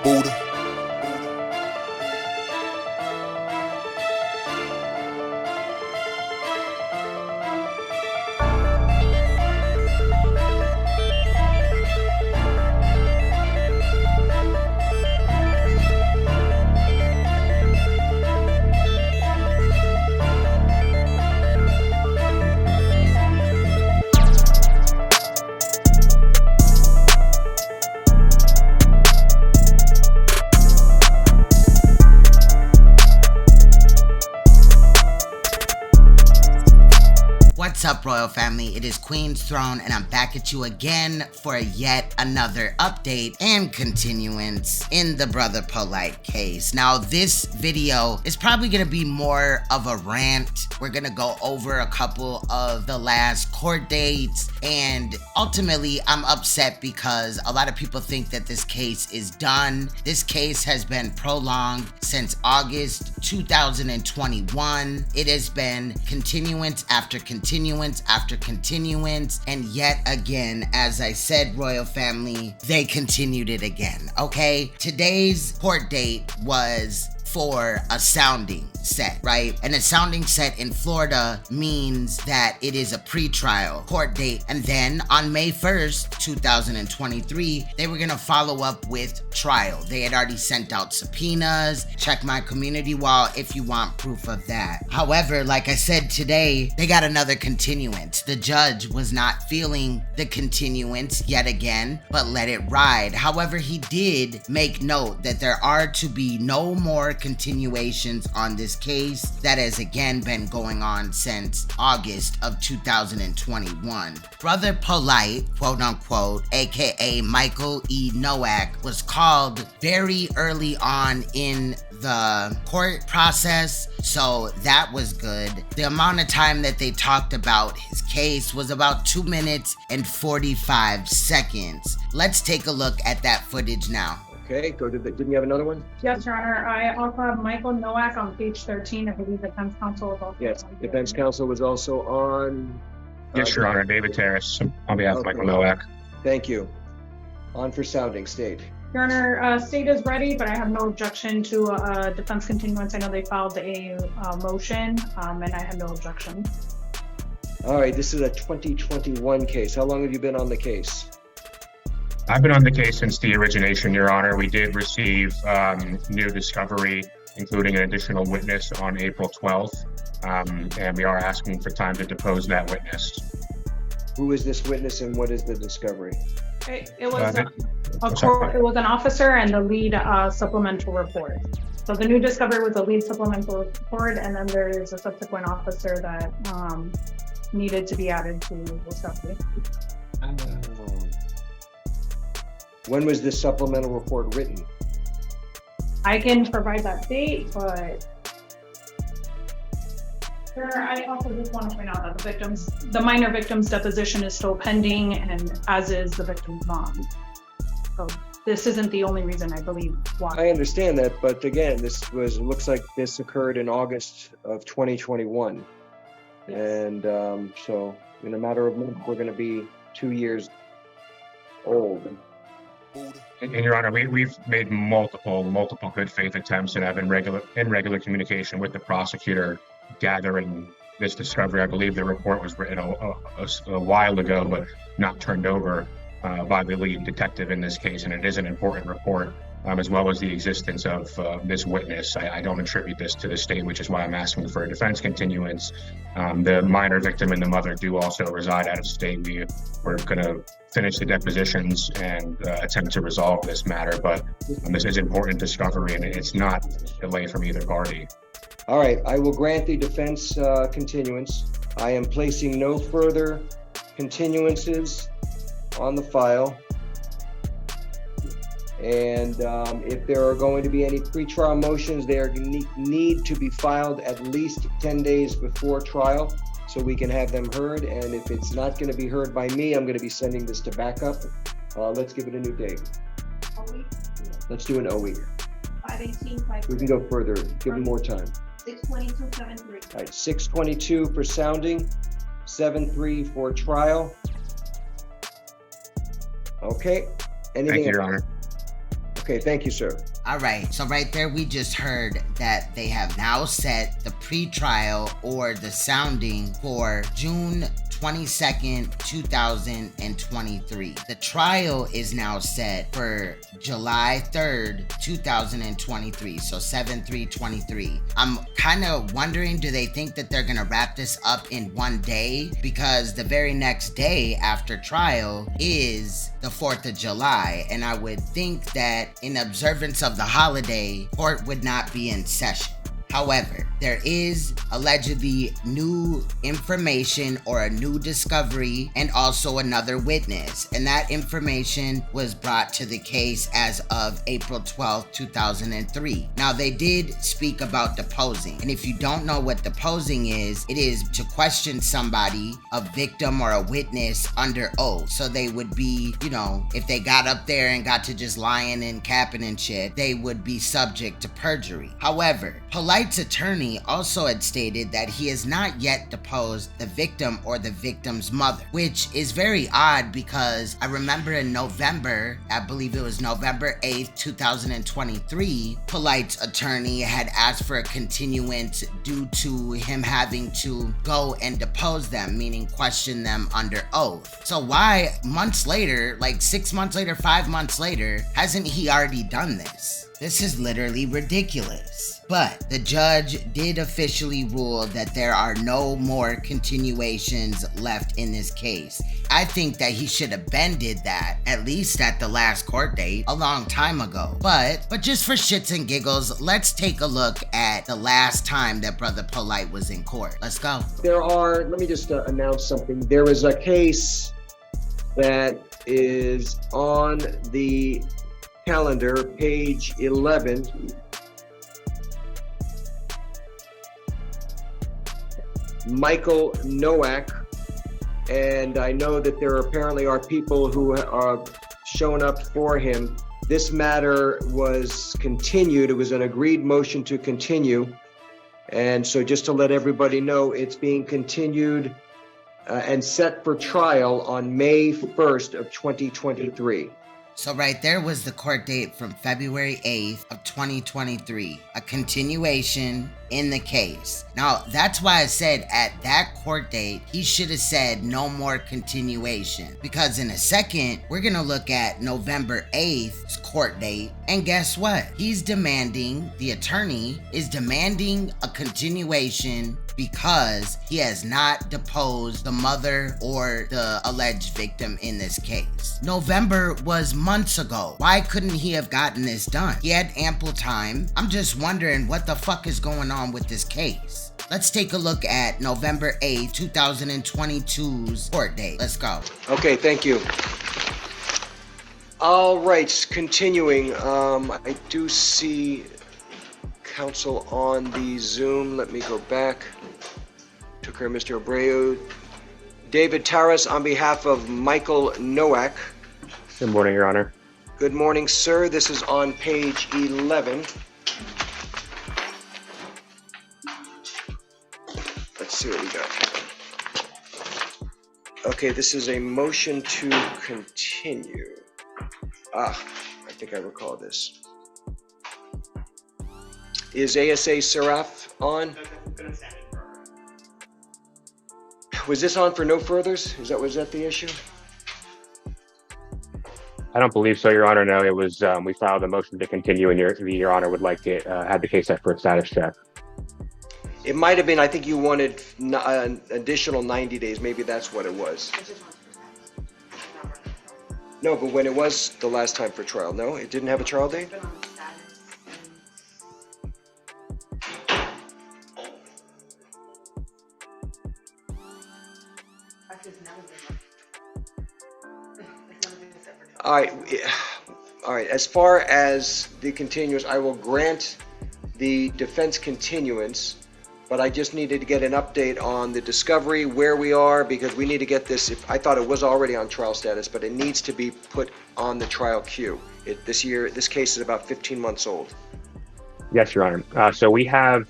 Buddha. What's up, royal family? It is Queen's Throne, and I'm back at you again for yet another update and continuance in the Brother Polight case. Now, this video is probably going to be more of a rant. We're going to go over a couple of the last court dates, and ultimately, I'm upset because a lot of people think that this case is done. This case has been prolonged since August 2021. It has been continuance after continuance after continuance, and yet again, as I said, royal family, they continued it again. Okay, today's court date was for a sounding set, right? And a sounding set in Florida means that it is a pretrial court date. And then on May 1st, 2023, they were gonna follow up with trial. They had already sent out subpoenas. Check my community wall if you want proof of that. However, like I said, today, they got another continuance. The judge was not feeling the continuance yet again, but let it ride. However, he did make note that there are to be no more continuations on this case that has again been going on since August of 2021. Brother Polight, quote unquote, aka Michael E. NOAK, was called very early on in the court process, so that was good. The amount of time that they talked about his case was about 2 minutes and 45 seconds. Let's take a look at that footage now. Okay, go to the, didn't you have another one? Yes, Your Honor. I also have Michael NOAK on page 13. I believe the defense counsel was also Yes, on defense counsel was also on. Yes, Your Honor. David Terrace on behalf of Michael NOAK. Thank you. On for sounding, state. Your Honor, state is ready, but I have no objection to defense continuance. I know they filed a motion, and I have no objection. All right, this is a 2021 case. How long have you been on the case? I've been on the case since the origination, Your Honor. We did receive new discovery, including an additional witness on April 12th, and we are asking for time to depose that witness. Who is this witness and what is the discovery? It was it was an officer and the lead supplemental report. So the new discovery was a lead supplemental report, and then there is a subsequent officer that needed to be added to the discovery. When was this supplemental report written? I can provide that date, but I also just want to point out that the minor victim's deposition is still pending, and as is the victim's mom. So this isn't the only reason I believe why. I understand that, but again, looks like this occurred in August of 2021. Yes. And so in a matter of months, we're going to be 2 years old. And Your Honor, we've made multiple good faith attempts and have been in regular communication with the prosecutor gathering this discovery. I believe the report was written a while ago, but not turned over by the lead detective in this case, and it is an important report, as well as the existence of this witness. I don't attribute this to the state, which is why I'm asking for a defense continuance. The minor victim and the mother do also reside out of state. We're going to finish the depositions and attempt to resolve this matter, but this is important discovery, and it's not delay from either party. All right, I will grant the defense continuance. I am placing no further continuances on the file. And if there are going to be any pretrial motions, they are need to be filed at least 10 days before trial so we can have them heard. And if it's not going to be heard by me, I'm going to be sending this to backup. Let's give it a new date. A week? Let's do an O week. 5/18. We can go further. Give them more time. 6/22/73. All right, 6/22 for sounding, 7/3 for trial. Okay. Anything Thank you, Your else? Honor. Okay, thank you, sir. All right, so right there we just heard that they have now set the pretrial or the sounding for June 22nd, 2023. The trial is now set for July 3rd, 2023, so 7/3/23. I'm kind of wondering, do they think that they're gonna wrap this up in one day? Because the very next day after trial is the 4th of July, and I would think that in observance of the holiday, court would not be in session. However, there is allegedly new information or a new discovery and also another witness. And that information was brought to the case as of April 12th, 2003. Now, they did speak about deposing. And if you don't know what deposing is, it is to question somebody, a victim or a witness, under oath. So they would be, you know, if they got up there and got to just lying and capping and shit, they would be subject to perjury. However, Polight's attorney also had stated that he has not yet deposed the victim or the victim's mother, which is very odd because I remember in November, I believe it was November 8th, 2023, Polight's attorney had asked for a continuance due to him having to go and depose them, meaning question them under oath. So why months later, like 6 months later, 5 months later, hasn't he already done this? This is literally ridiculous. But the judge did officially rule that there are no more continuations left in this case. I think that he should have did that, at least at the last court date, a long time ago. But just for shits and giggles, let's take a look at the last time that Brother Polight was in court. Let's go. Let me just announce something. There is a case that is on the calendar, page 11. Michael NOAK, and I know that there apparently are people who are shown up for him. This matter was continued. It was an agreed motion to continue. And so just to let everybody know, it's being continued and set for trial on May 1st of 2023. So right there was the court date from February 8th of 2023, a continuation in the case. Now, that's why I said at that court date, he should have said no more continuation. Because in a second, we're going to look at November 8th's court date. And guess what? He's demanding, the attorney is demanding a continuation because he has not deposed the mother or the alleged victim in this case. November was months ago. Why couldn't he have gotten this done? He had ample time. I'm just wondering what the fuck is going on with this case. Let's take a look at November 8th, 2022's court date. Let's go. Okay, thank you. All right, continuing. I do see counsel on the Zoom. Let me go back. Took care of Mr. Abreu. David Taras on behalf of Michael NOAK. Good morning, Your Honor. Good morning, sir. This is on page 11. Let's see what we got. Okay, this is a motion to continue. I think I recall this. Is ASA Seraph on? Was this on for no furthers? Was that the issue? I don't believe so, Your Honor. No, it was, we filed a motion to continue and Your Honor would like to have the case set for a status check. It might have been, I think you wanted an additional 90 days. Maybe that's what it was. No, but when it was the last time for trial, no? It didn't have a trial date? All right. As far as the continuance, I will grant the defense continuance, but I just needed to get an update on the discovery, where we are, because we need to get this. I thought it was already on trial status, but it needs to be put on the trial queue. This case is about 15 months old. Yes, Your Honor. So we have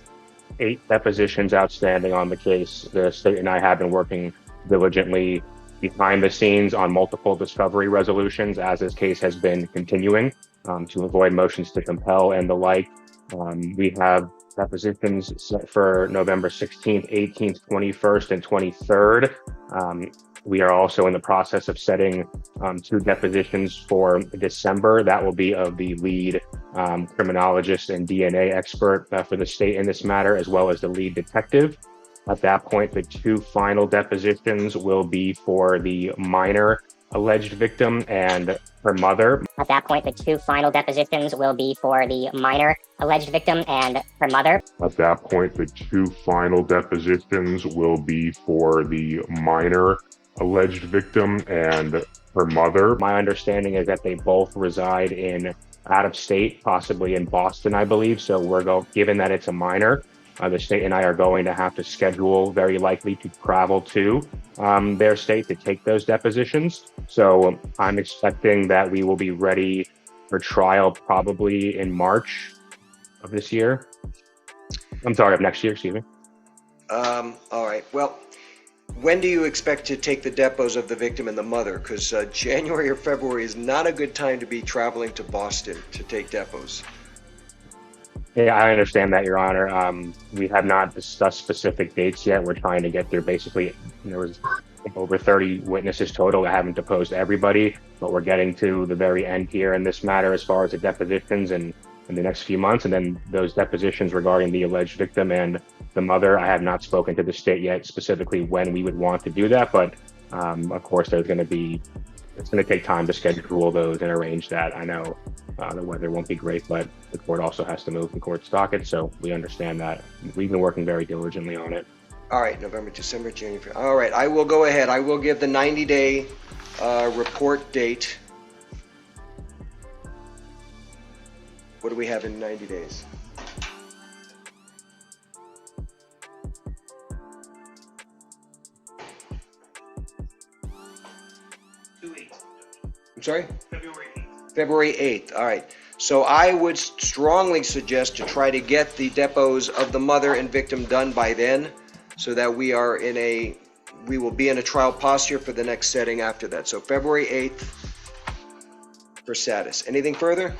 8 depositions outstanding on the case. The state and I have been working diligently behind the scenes on multiple discovery resolutions as this case has been continuing to avoid motions to compel and the like. We have depositions set for November 16th, 18th, 21st, and 23rd. We are also in the process of setting 2 depositions for December. That will be of the lead criminologist and DNA expert for the state in this matter, as well as the lead detective. At that point, the 2 final depositions will be for the minor alleged victim and her mother. At that point, the 2 final depositions will be for the minor alleged victim and her mother. At that point, the 2 final depositions will be for the minor alleged victim and her mother. My understanding is that they both reside in out of state, possibly in Boston, I believe. So given that it's a minor, the state and I are going to have to schedule, very likely, to travel to their state to take those depositions. So I'm expecting that we will be ready for trial probably in March of this year. I'm sorry, of next year, excuse me. All right. Well, when do you expect to take the depots of the victim and the mother? Because January or February is not a good time to be traveling to Boston to take depots. Yeah, I understand that, Your Honor. We have not discussed specific dates yet. We're trying to get through basically, there was over 30 witnesses total. I haven't deposed everybody, but we're getting to the very end here in this matter as far as the depositions in the next few months. And then those depositions regarding the alleged victim and the mother, I have not spoken to the state yet specifically when we would want to do that. But of course, it's going to take time to schedule those and arrange that. I know the weather won't be great, but the court also has to move the court's docket. So we understand that. We've been working very diligently on it. All right, November, December, January. All right, I will go ahead. I will give the 90-day report date. What do we have in 90 days? I'm sorry? February 8th. All right. So I would strongly suggest to try to get the depots of the mother and victim done by then, so that we will be in a trial posture for the next setting after that. So February 8th for status. Anything further?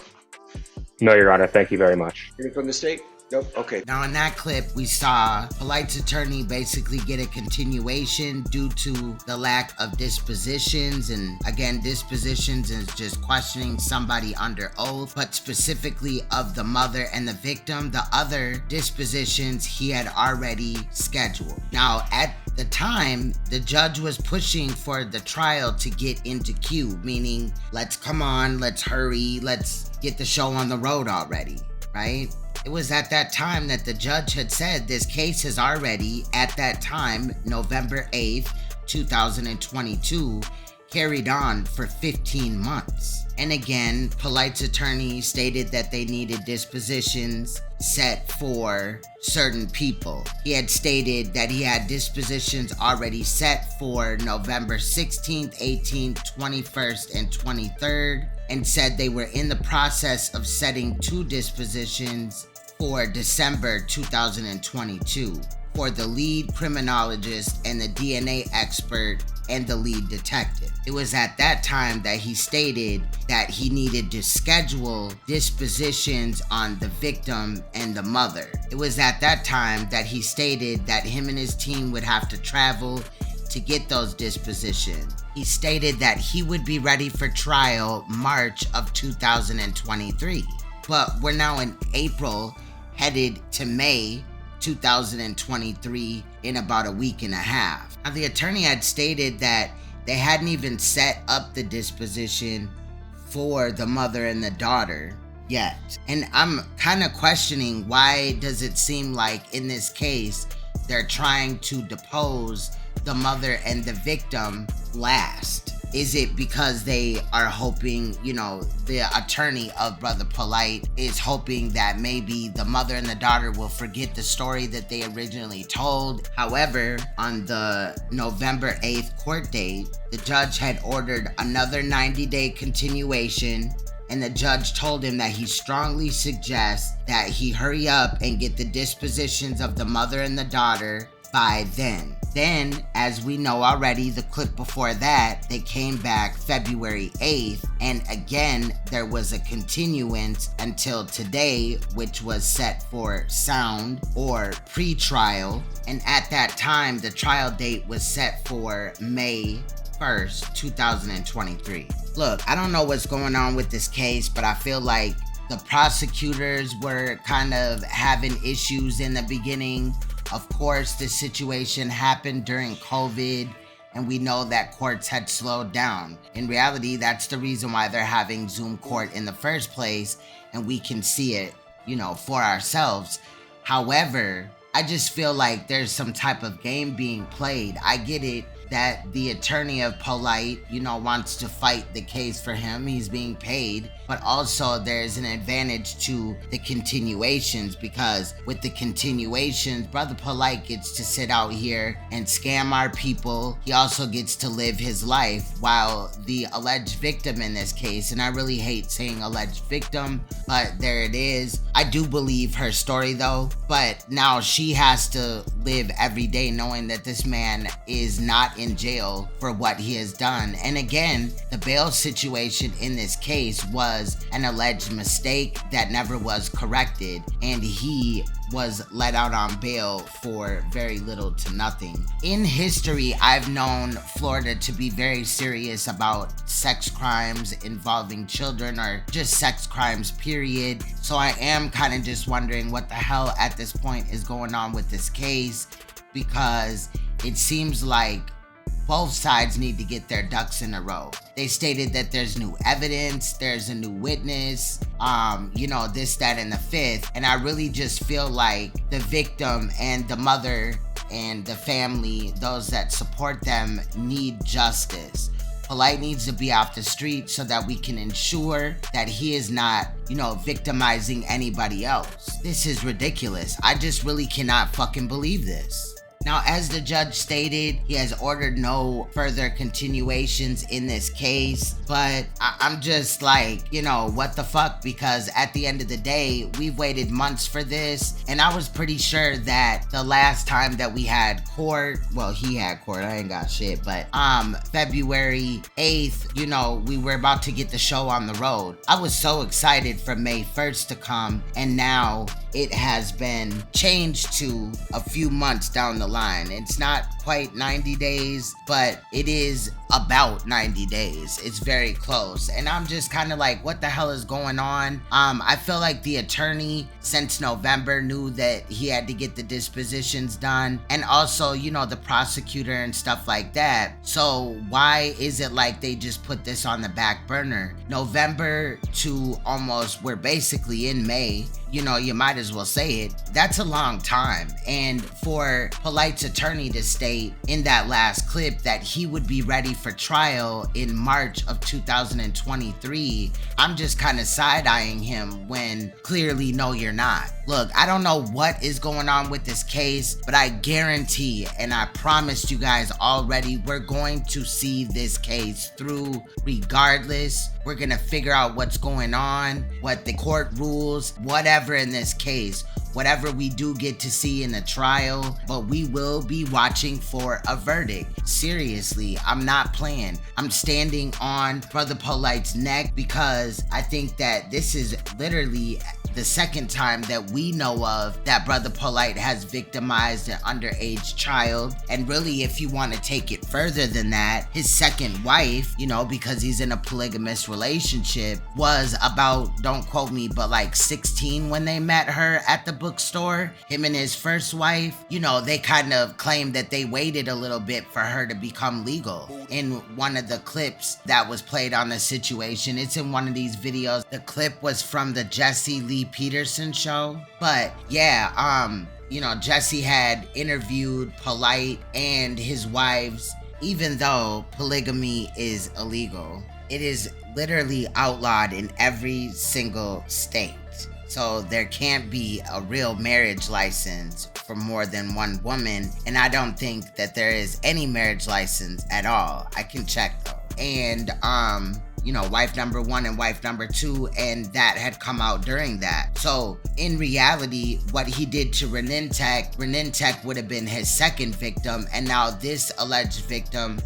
No, Your Honor. Thank you very much. Anything from the state? Nope. Okay. Now in that clip, we saw Polight's attorney basically get a continuation due to the lack of dispositions. And again, dispositions is just questioning somebody under oath, but specifically of the mother and the victim. The other dispositions he had already scheduled. Now at the time, the judge was pushing for the trial to get into queue, meaning let's come on, let's hurry, let's get the show on the road already, right? It was at that time that the judge had said this case has already, at that time, November 8th, 2022, carried on for 15 months. And again, Polight's attorney stated that they needed dispositions set for certain people. He had stated that he had dispositions already set for November 16th, 18th, 21st, and 23rd, and said they were in the process of setting 2 dispositions for December 2022 for the lead criminologist and the DNA expert and the lead detective. It was at that time that he stated that he needed to schedule dispositions on the victim and the mother. It was at that time that he stated that him and his team would have to travel to get those dispositions. He stated that he would be ready for trial March of 2023. But we're now in April, headed to May 2023 in about a week and a half. Now, the attorney had stated that they hadn't even set up the disposition for the mother and the daughter yet. And I'm kind of questioning, why does it seem like in this case they're trying to depose the mother and the victim last? Is it because they are hoping, the attorney of Brother Polight is hoping that maybe the mother and the daughter will forget the story that they originally told? However, on the November 8th court date, the judge had ordered another 90-day continuation, and the judge told him that he strongly suggests that he hurry up and get the dispositions of the mother and the daughter by then. Then, as we know already, the clip before that, they came back February 8th, and again, there was a continuance until today, which was set for sound or pretrial, and at that time, the trial date was set for May 1st, 2023. Look, I don't know what's going on with this case, but I feel like the prosecutors were kind of having issues in the beginning. Of course, this situation happened during COVID, and we know that courts had slowed down. In reality, that's the reason why they're having Zoom court in the first place, and we can see it, for ourselves. However, I just feel like there's some type of game being played. I get it that the attorney of Polight, wants to fight the case for him. He's being paid, but also there's an advantage to the continuations, because with the continuations, Brother Polight gets to sit out here and scam our people. He also gets to live his life, while the alleged victim in this case, and I really hate saying alleged victim, but there it is. I do believe her story though, but now she has to live every day knowing that this man is not in jail for what he has done. And again, the bail situation in this case was an alleged mistake that never was corrected, and he was let out on bail for very little to nothing. In history, I've known Florida to be very serious about sex crimes involving children, or just sex crimes period. So I am kind of just wondering what the hell at this point is going on with this case, because it seems like both sides need to get their ducks in a row. They stated that there's new evidence, there's a new witness, this, that, and the fifth. And I really just feel like the victim and the mother and the family, those that support them, need justice. Polight needs to be off the street so that we can ensure that he is not, victimizing anybody else. This is ridiculous. I just really cannot fucking believe this. Now, as the judge stated, he has ordered no further continuations in this case, but I'm just like, what the fuck? Because at the end of the day, we've waited months for this, and I was pretty sure that the last time that we had court, well, he had court, I ain't got shit, but February 8th, we were about to get the show on the road. I was so excited for May 1st to come, and now it has been changed to a few months down the line. It's not quite 90 days, but it is about 90 days. It's very close. And I'm just kind of like, what the hell is going on? I feel like the attorney since November knew that he had to get the dispositions done. And also, the prosecutor and stuff like that. So why is it like they just put this on the back burner? November to almost, we're basically in May. You might as well say it. That's a long time. And for Polight's attorney to state in that last clip that he would be ready for trial in March of 2023, I'm just kind of side-eyeing him when clearly, no, you're not. Look, I don't know what is going on with this case, but I guarantee, and I promised you guys already, we're going to see this case through regardless. We're gonna figure out what's going on, what the court rules, whatever in this case, whatever we do get to see in the trial, but we will be watching for a verdict. Seriously, I'm not playing. I'm standing on Brother Polight's neck, because I think that this is literally the second time that we know of that Brother Polight has victimized an underage child. And really, if you want to take it further than that, his second wife, because he's in a polygamous relationship, was about, don't quote me, but like 16 when they met her at the bookstore. Him and his first wife, they kind of claimed that they waited a little bit for her to become legal. In one of the clips that was played on the situation, it's in one of these videos. The clip was from the Jesse Lee Peterson show. But yeah, Jesse had interviewed Polight and his wives. Even though polygamy is illegal, it is literally outlawed in every single state. So there can't be a real marriage license for more than one woman. And I don't think that there is any marriage license at all. I can check though. And wife number 1 and wife number 2, and that had come out during that. So in reality, what he did to Renintech would have been his second victim, and now this alleged victim,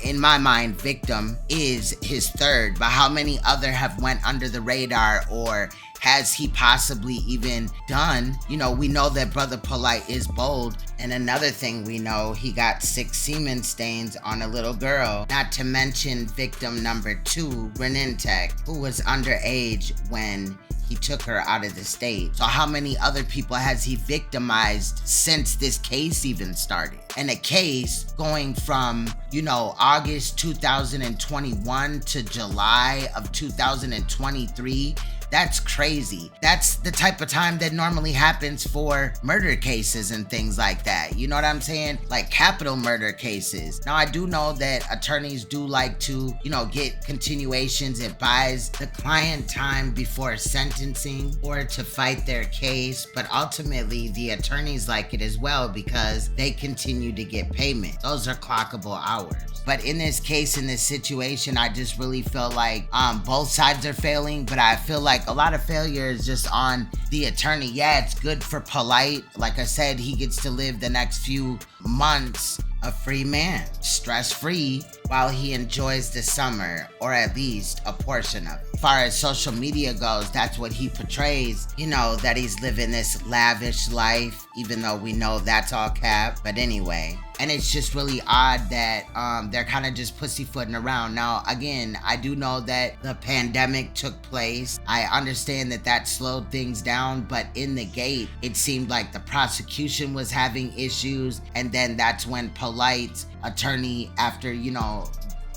in my mind, victim is his third. But how many other have went under the radar, or has he possibly even done? We know that Brother Polight is bold. And another thing we know, he got 6 semen stains on a little girl. Not to mention victim number 2, Renintech, who was underage when he took her out of the state. So how many other people has he victimized since this case even started? And a case going from, August 2021 to July of 2023, that's crazy. That's the type of time that normally happens for murder cases and things like that. You know what I'm saying? Like capital murder cases. Now, I do know that attorneys do like to, get continuations. It buys the client time before sentencing or to fight their case. But ultimately, the attorneys like it as well because they continue to get payment. Those are clockable hours. But in this case, in this situation, I just really feel like both sides are failing, but I feel like a lot of failure is just on the attorney. Yeah, it's good for Polight. Like I said, he gets to live the next few months a free man, stress-free, while he enjoys the summer, or at least a portion of it. As far as social media goes, that's what he portrays, that he's living this lavish life, even though we know that's all cap. But anyway, and it's just really odd that they're kind of just pussyfooting around. Now, again, I do know that the pandemic took place. I understand that slowed things down, but in the gate, it seemed like the prosecution was having issues, and then that's when Polight's attorney, after,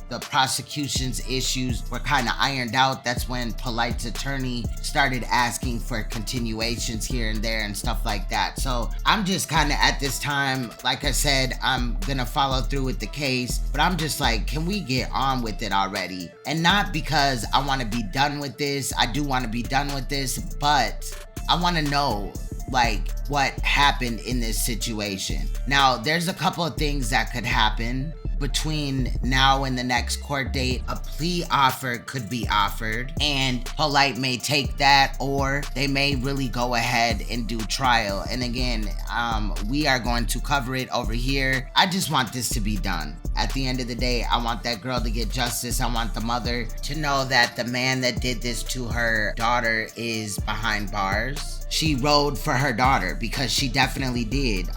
the prosecution's issues were kind of ironed out, that's when Polight's attorney started asking for continuations here and there and stuff like that. So I'm just kind of at this time, like I said, I'm gonna follow through with the case, but I'm just like, can we get on with it already? And not because I want to be done with this. I do want to be done with this, but I want to know what happened in this situation. Now, there's a couple of things that could happen between now and the next court date. A plea offer could be offered, and Polight may take that, or they may really go ahead and do trial. And again, we are going to cover it over here. I just want this to be done. At the end of the day, I want that girl to get justice. I want the mother to know that the man that did this to her daughter is behind bars. She rode for her daughter, because she definitely did.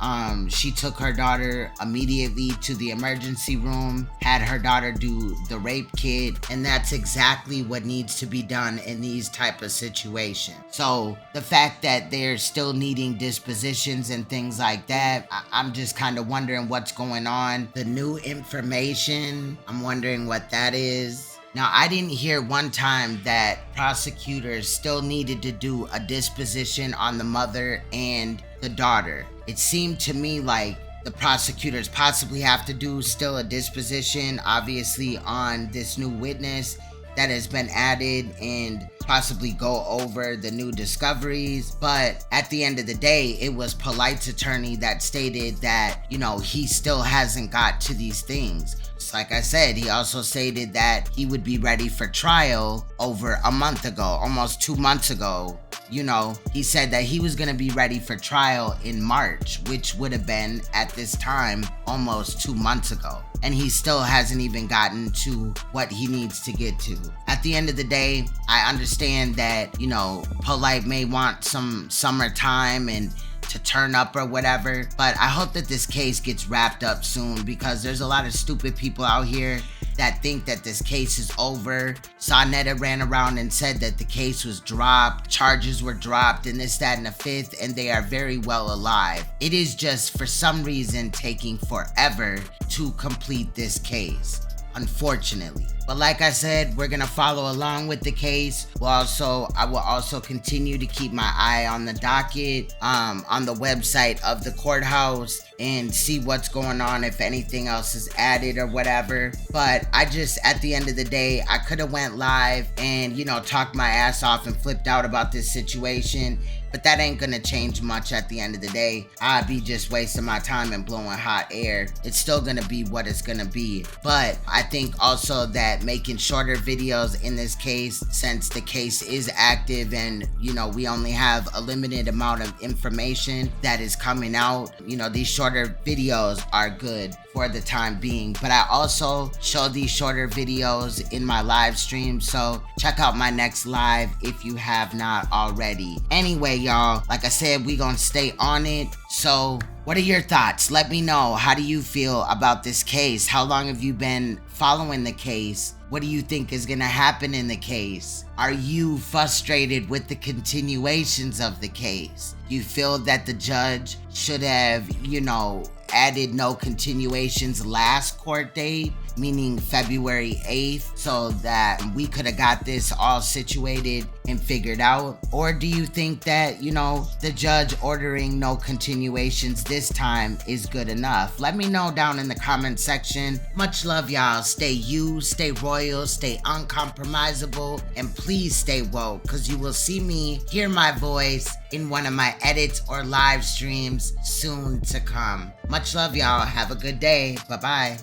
She took her daughter immediately to the emergency room, had her daughter do the rape kit, and that's exactly what needs to be done in these type of situations. So the fact that they're still needing dispositions and things like that, I'm just kind of wondering what's going on. The new information, I'm wondering what that is. Now, I didn't hear one time that prosecutors still needed to do a disposition on the mother and the daughter. It seemed to me like the prosecutors possibly have to do still a disposition, obviously, on this new witness that has been added, and possibly go over the new discoveries. But at the end of the day, it was Polight's attorney that stated that, he still hasn't got to these things. Like I said, he also stated that he would be ready for trial over a month ago, almost 2 months ago. He said that he was going to be ready for trial in March, which would have been at this time almost 2 months ago. And he still hasn't even gotten to what he needs to get to. At the end of the day, I understand that, Polight may want some summertime and to turn up or whatever, but I hope that this case gets wrapped up soon, because there's a lot of stupid people out here that think that this case is over. SANETER ran around and said that the case was dropped, charges were dropped, and this, that, and the fifth, and they are very well alive. It is just, for some reason, taking forever to complete this case, unfortunately. But like I said, we're gonna follow along with the case. I will also continue to keep my eye on the docket, on the website of the courthouse, and see what's going on, if anything else is added or whatever. But I just, at the end of the day, I could have went live and, you know, talked my ass off and flipped out about this situation, but that ain't gonna change much at the end of the day. I'd be just wasting my time and blowing hot air. It's still gonna be what it's gonna be. But I think also that making shorter videos in this case, since the case is active and, you know, we only have a limited amount of information that is coming out, you know, these shorter videos are good for the time being. But I also show these shorter videos in my live stream, so check out my next live if you have not already. Anyway, y'all, like I said, we gonna stay on it. So what are your thoughts? Let me know. How do you feel about this case? How long have you been following the case? What do you think is gonna happen in the case? Are you frustrated with the continuations of the case? You feel that the judge should have, you know, added no continuations last court date, meaning February 8th, so that we could have got this all situated and figured out? Or do you think that, you know, the judge ordering no continuations this time is good enough? Let me know down in the comment section. Much love, y'all. Stay you, stay royal, stay uncompromisable, and please stay woke, because you will see me, hear my voice in one of my edits or live streams soon to come. Much love, y'all. Have a good day. Bye-bye.